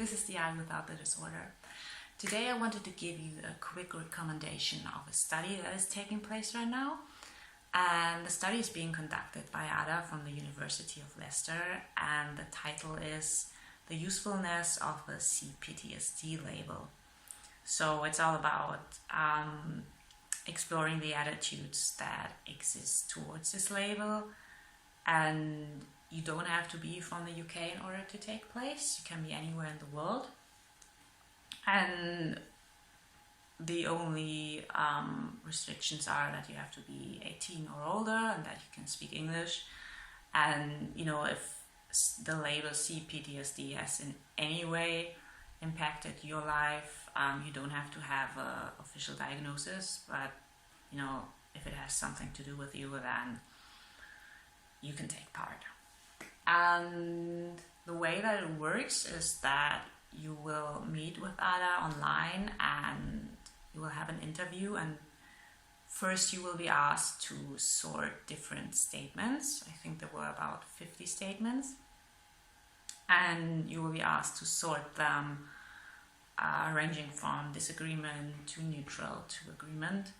this is the I Without the Disorder. Today I wanted to give you a quick recommendation of a study that is taking place right now. And the study is being conducted by Ada from the University of Leicester, and the title is The Usefulness of the C-PTSD Label. So it's all about exploring the attitudes that exist towards this label, and you don't have to be from the UK in order to take place. You can be anywhere in the world, and the only restrictions are that you have to be 18 or older and that you can speak English. And you know, if the label C-PTSD has in any way impacted your life, you don't have to have an official diagnosis, but you know, if it has something to do with you, then you can take part. And the way that it works is that you will meet with Ada online and you will have an interview, and first you will be asked to sort different statements. I think there were about 50 statements, and you will be asked to sort them ranging from disagreement to neutral to agreement.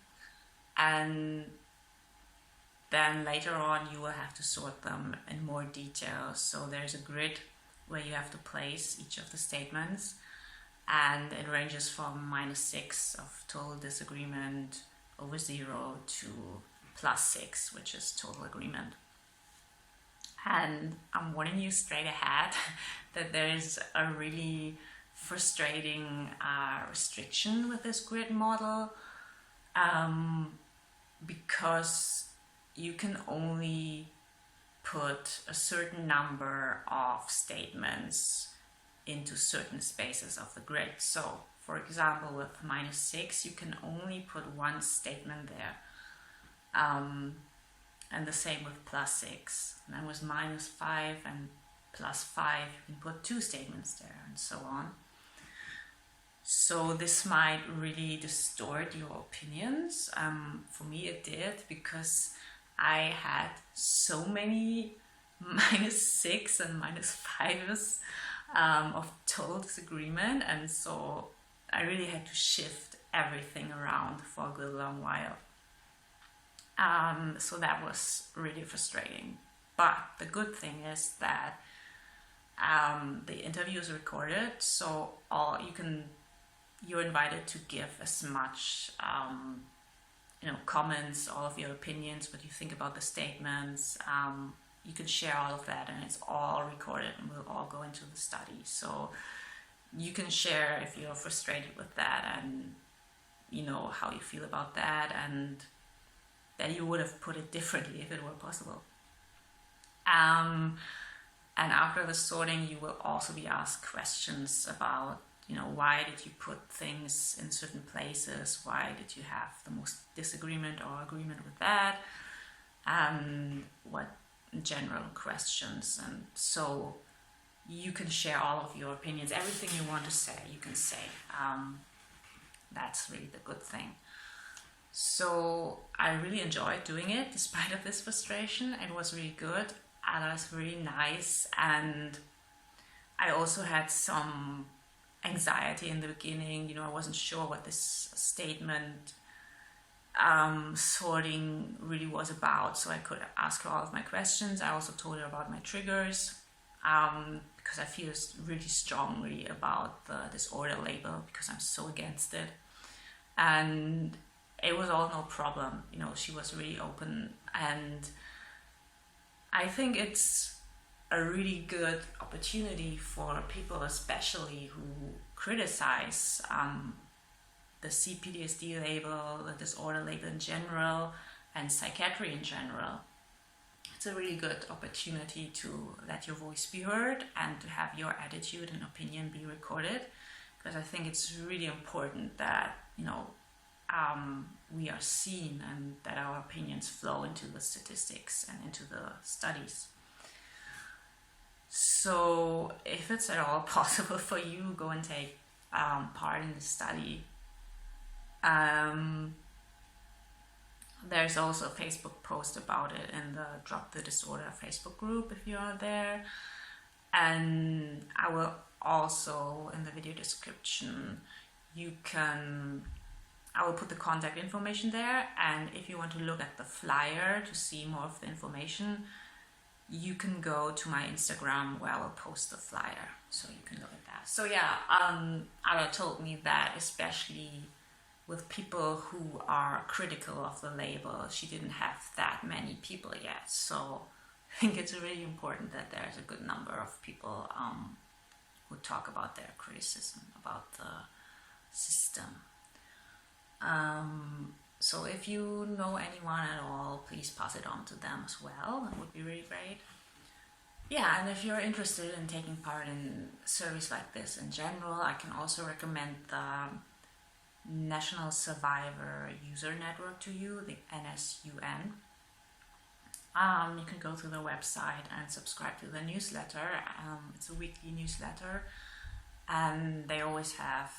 And then later on you will have to sort them in more detail. So there's a grid where you have to place each of the statements, and it ranges from -6 of total disagreement over 0 to +6, which is total agreement. And I'm warning you straight ahead that there is a really frustrating restriction with this grid model, because you can only put a certain number of statements into certain spaces of the grid. So, for example, with -6, you can only put one statement there. And the same with +6. And then with -5 and +5, you can put 2 statements there, and so on. So this might really distort your opinions. For me it did, because I had so many -6 and -5s of total disagreement, and so I really had to shift everything around for a good long while. So that was really frustrating. But the good thing is that the interview is recorded, so you're invited to give as much comments, all of your opinions, what you think about the statements. You can share all of that, and it's all recorded and will all go into the study. So you can share if you're frustrated with that, and you know how you feel about that, and that you would have put it differently if it were possible. And after the sorting, you will also be asked questions about, why did you put things in certain places? Why did you have the most disagreement or agreement with that? What general questions. And so you can share all of your opinions. Everything you want to say, you can say. That's really the good thing. So I really enjoyed doing it despite of this frustration. It was really good. Ada is really nice, and I also had some anxiety in the beginning. I wasn't sure what this statement sorting really was about, so I could ask her all of my questions. I also told her about my triggers, because I feel really strongly about the disorder label, because I'm so against it. And it was all no problem. She was really open, and I think it's a really good opportunity for people, especially who criticize the C-PTSD label, the disorder label in general, and psychiatry in general. It's a really good opportunity to let your voice be heard and to have your attitude and opinion be recorded, because I think it's really important that we are seen, and that our opinions flow into the statistics and into the studies. So if it's at all possible for you, go and take part in the study. There's also a Facebook post about it in the Drop the Disorder Facebook group if you are there. And I will also in the video description, I will put the contact information there, and if you want to look at the flyer to see more of the information, you can go to my Instagram where I will post the flyer, so you can look at that. So yeah, Ada told me that especially with people who are critical of the label, she didn't have that many people yet. So I think it's really important that there's a good number of people who talk about their criticism about the system. So if you know anyone at all, please pass it on to them as well. That would be really great. Yeah, and if you're interested in taking part in surveys like this in general, I can also recommend the National Survivor User Network to you, the NSUN. You can go to the website and subscribe to the newsletter. It's a weekly newsletter, and they always have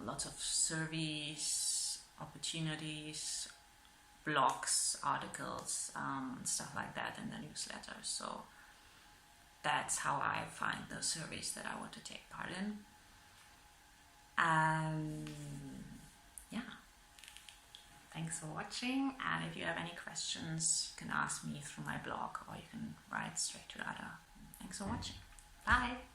lots of surveys, opportunities, blogs, articles, stuff like that in the newsletter. So that's how I find the surveys that I want to take part in. And yeah, thanks for watching. And if you have any questions, you can ask me through my blog, or you can write straight to Ada. Thanks for watching. Bye.